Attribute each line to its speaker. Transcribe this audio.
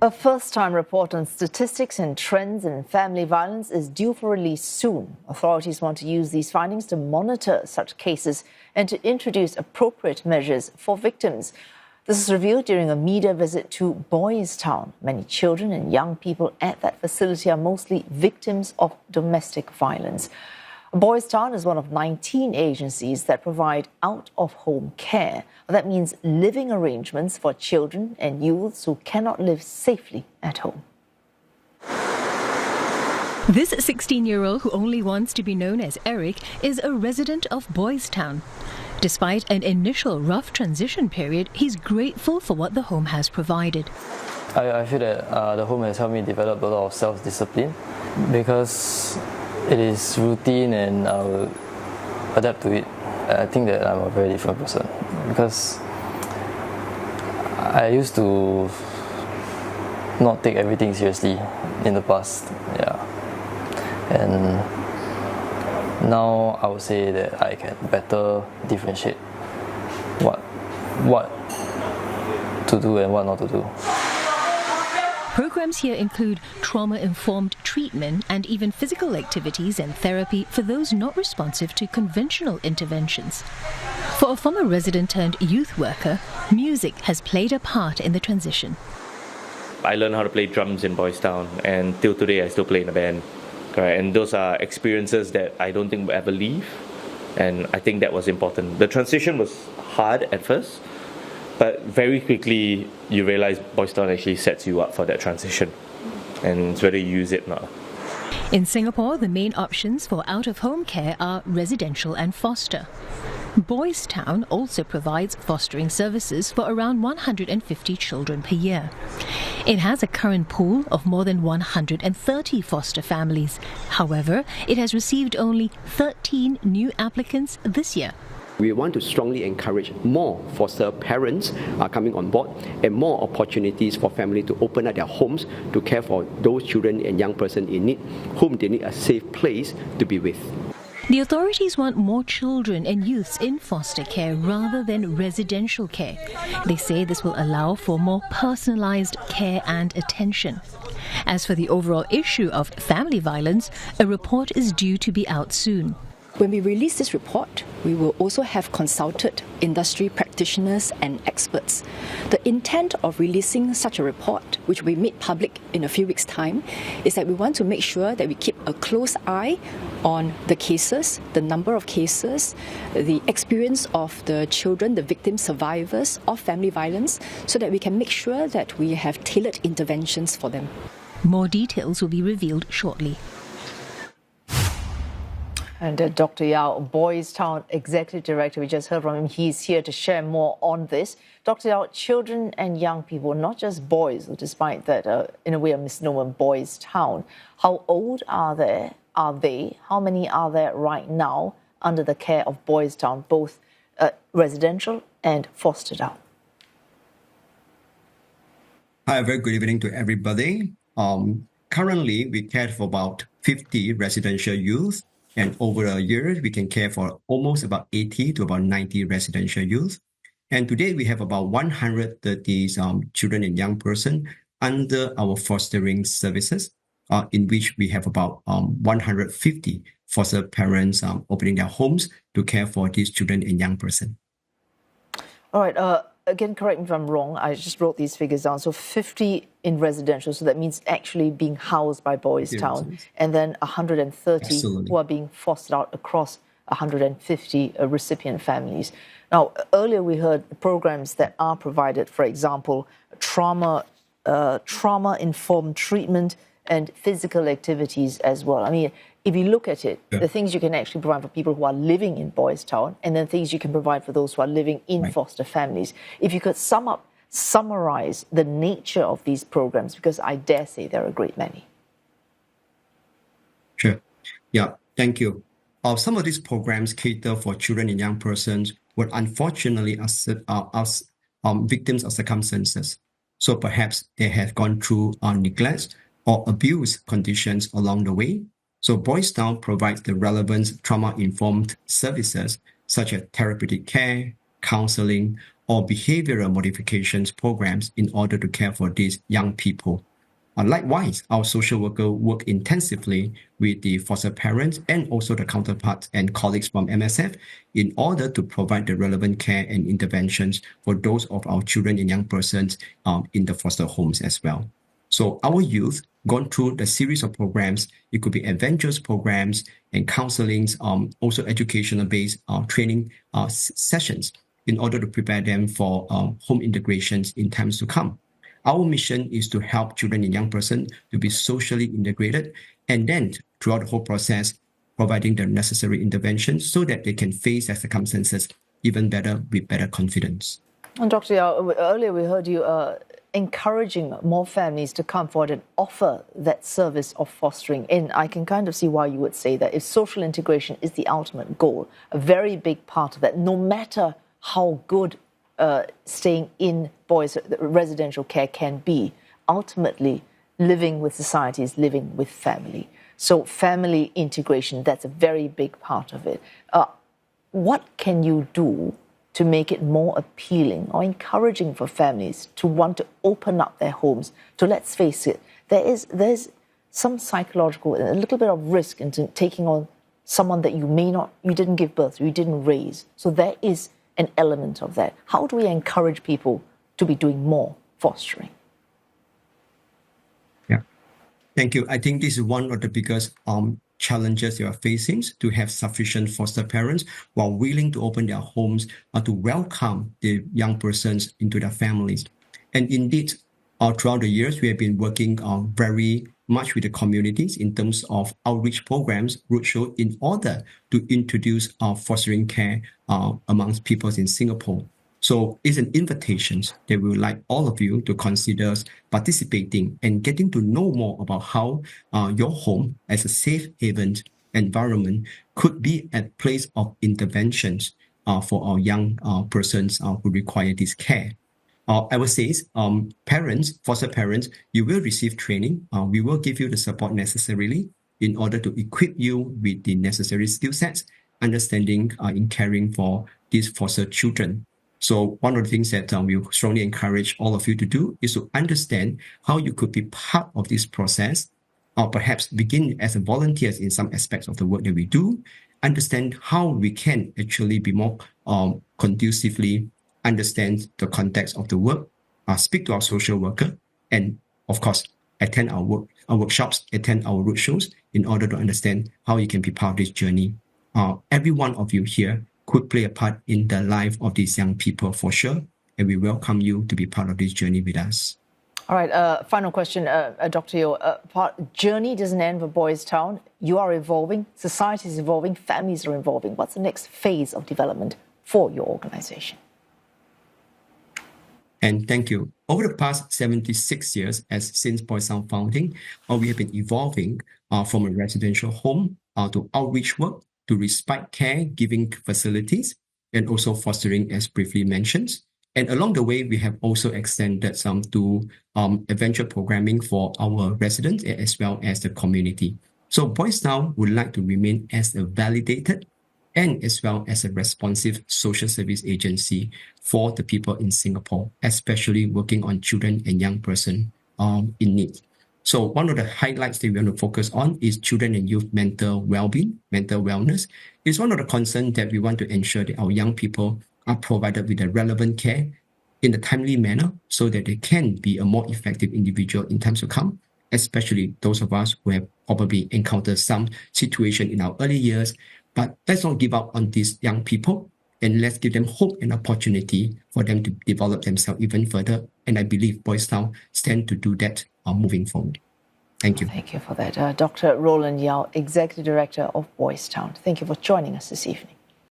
Speaker 1: A first-time report on statistics and trends in family violence is due for release soon. Authorities want to use these findings to monitor such cases and to introduce appropriate measures for victims. This is revealed during a media visit to Boys Town. Many children and young people at that facility are mostly victims of domestic violence. Boys Town is one of 19 agencies that provide out-of-home care. That means living arrangements for children and youths who cannot live safely at home.
Speaker 2: This 16-year-old, who only wants to be known as Eric, is a resident of Boys Town. Despite an initial rough transition period, he's grateful for what the home has provided.
Speaker 3: I feel that the home has helped me develop a lot of self-discipline because it is routine and I will adapt to it. I think that I'm a very different person because I used to not take everything seriously in the past. And now I would say that I can better differentiate what to do and what not to do.
Speaker 2: Programs here include trauma-informed treatment and even physical activities and therapy for those not responsive to conventional interventions. For a former resident-turned-youth worker, music has played a part in the transition.
Speaker 4: I learned how to play drums in Boys Town, and till today I still play in a band. Correct. And those are experiences that I don't think will ever leave, and I think that was important. The transition was hard at first, but very quickly you realize Boys Town actually sets you up for that transition, and it's whether you use it or not.
Speaker 2: In Singapore, the main options for out-of-home care are residential and foster. Boys Town also provides fostering services for around 150 children per year. It has a current pool of more than 130 foster families. However, it has received only 13 new applicants this year.
Speaker 5: We want to strongly encourage more foster parents coming on board and more opportunities for families to open up their homes to care for those children and young persons in need, whom they need a safe place to be with.
Speaker 2: The authorities want more children and youths in foster care rather than residential care. They say this will allow for more personalised care and attention. As for the overall issue of family violence, a report is due to be out soon.
Speaker 6: When we release this report, we will also have consulted industry practitioners and experts. The intent of releasing such a report, which will be made public in a few weeks' time, is that we want to make sure that we keep a close eye on the cases, the number of cases, the experience of the children, the victims, survivors of family violence, so that we can make sure that we have tailored interventions for them.
Speaker 2: More details will be revealed shortly.
Speaker 1: And Dr. Yeow, Boys Town Executive Director, we just heard from him. He's here to share more on this. Dr. Yeow, children and young people, not just boys, despite that, in a way, a misnomer, Boys Town. How old are they? How many are there right now under the care of Boys Town, both residential and fostered out?
Speaker 7: Hi, very good evening to everybody. Currently, we care for about 50 residential youth. And over a year, we can care for almost about 80 to about 90 residential youth. And today we have about 130 children and young person under our fostering services, in which we have about 150 foster parents opening their homes to care for these children and young person.
Speaker 1: All right. Again, correct me if I'm wrong. I just wrote these figures down. So 50 in residential, so that means actually being housed by Boys Town, and then 130
Speaker 7: Absolutely.
Speaker 1: Who are being fostered out across 150 recipient families. Now, earlier we heard programs that are provided, for example, trauma-informed treatment and physical activities as well. I mean, if you look at it, the things you can actually provide for people who are living in Boys Town, and then things you can provide for those who are living in foster families. If you could summarize the nature of these programs, because I dare say there are a great many.
Speaker 7: Sure. Yeah, thank you. Some of these programs cater for children and young persons who unfortunately are victims of circumstances. So perhaps they have gone through neglect or abuse conditions along the way. So Boys Town provides the relevant trauma-informed services such as therapeutic care, counseling, or behavioral modifications programs in order to care for these young people. Likewise, our social worker work intensively with the foster parents and also the counterparts and colleagues from MSF in order to provide the relevant care and interventions for those of our children and young persons in the foster homes as well. So our youth gone through the series of programs. It could be adventures programs and counselings, also educational-based training sessions in order to prepare them for home integrations in times to come. Our mission is to help children and young persons to be socially integrated, and then throughout the whole process, providing the necessary interventions so that they can face their circumstances even better with better confidence.
Speaker 1: And Dr. Yeow, earlier we heard you encouraging more families to come forward and offer that service of fostering. And I can kind of see why you would say that. If social integration is the ultimate goal, a very big part of that, no matter how good staying in boys' residential care can be, ultimately living with society is living with family. So family integration, that's a very big part of it. What can you do to make it more appealing or encouraging for families to want to open up their homes? To, let's face it, there's some psychological, a little bit of risk into taking on someone that you didn't give birth to, you didn't raise. So there is an element of that. How do we encourage people to be doing more fostering?
Speaker 7: Yeah, thank you. I think this is one of the biggest challenges you are facing, to have sufficient foster parents who are willing to open their homes to welcome the young persons into their families. And indeed, throughout the years, we have been working very much with the communities in terms of outreach programs, roadshow, in order to introduce fostering care amongst people in Singapore. So it's an invitation that we would like all of you to consider participating and getting to know more about how your home as a safe haven environment could be a place of interventions for our young persons who require this care. I would say, parents, foster parents, you will receive training. We will give you the support necessarily in order to equip you with the necessary skill sets, understanding in caring for these foster children. So one of the things that we strongly encourage all of you to do is to understand how you could be part of this process, or perhaps begin as a volunteers in some aspects of the work that we do, understand how we can actually be more conducively understand the context of the work, speak to our social worker, and of course, attend our workshops, attend our roadshows in order to understand how you can be part of this journey. Every one of you here could play a part in the life of these young people for sure, and we welcome you to be part of this journey with us.
Speaker 1: All right, final question, Dr. Yeow. Journey doesn't end for Boys Town. You are evolving, society is evolving, families are evolving. What's the next phase of development for your organization?
Speaker 7: And thank you. Over the past 76 years, since Boys Town founding, we have been evolving from a residential home to outreach work, to respite care giving facilities, and also fostering, as briefly mentioned. And along the way, we have also extended some to adventure programming for our residents as well as the community. So Boys Town would like to remain as a validated and as well as a responsive social service agency for the people in Singapore, especially working on children and young persons in need. So one of the highlights that we want to focus on is children and youth mental well-being, mental wellness. It's one of the concerns that we want to ensure that our young people are provided with the relevant care in a timely manner so that they can be a more effective individual in times to come, especially those of us who have probably encountered some situation in our early years. But let's not give up on these young people, and let's give them hope and opportunity for them to develop themselves even further. And I believe Boys Town stand to do that moving forward. Thank you.
Speaker 1: Thank you for that. Dr. Roland Yeow, Executive Director of Boys Town. Thank you for joining us this evening.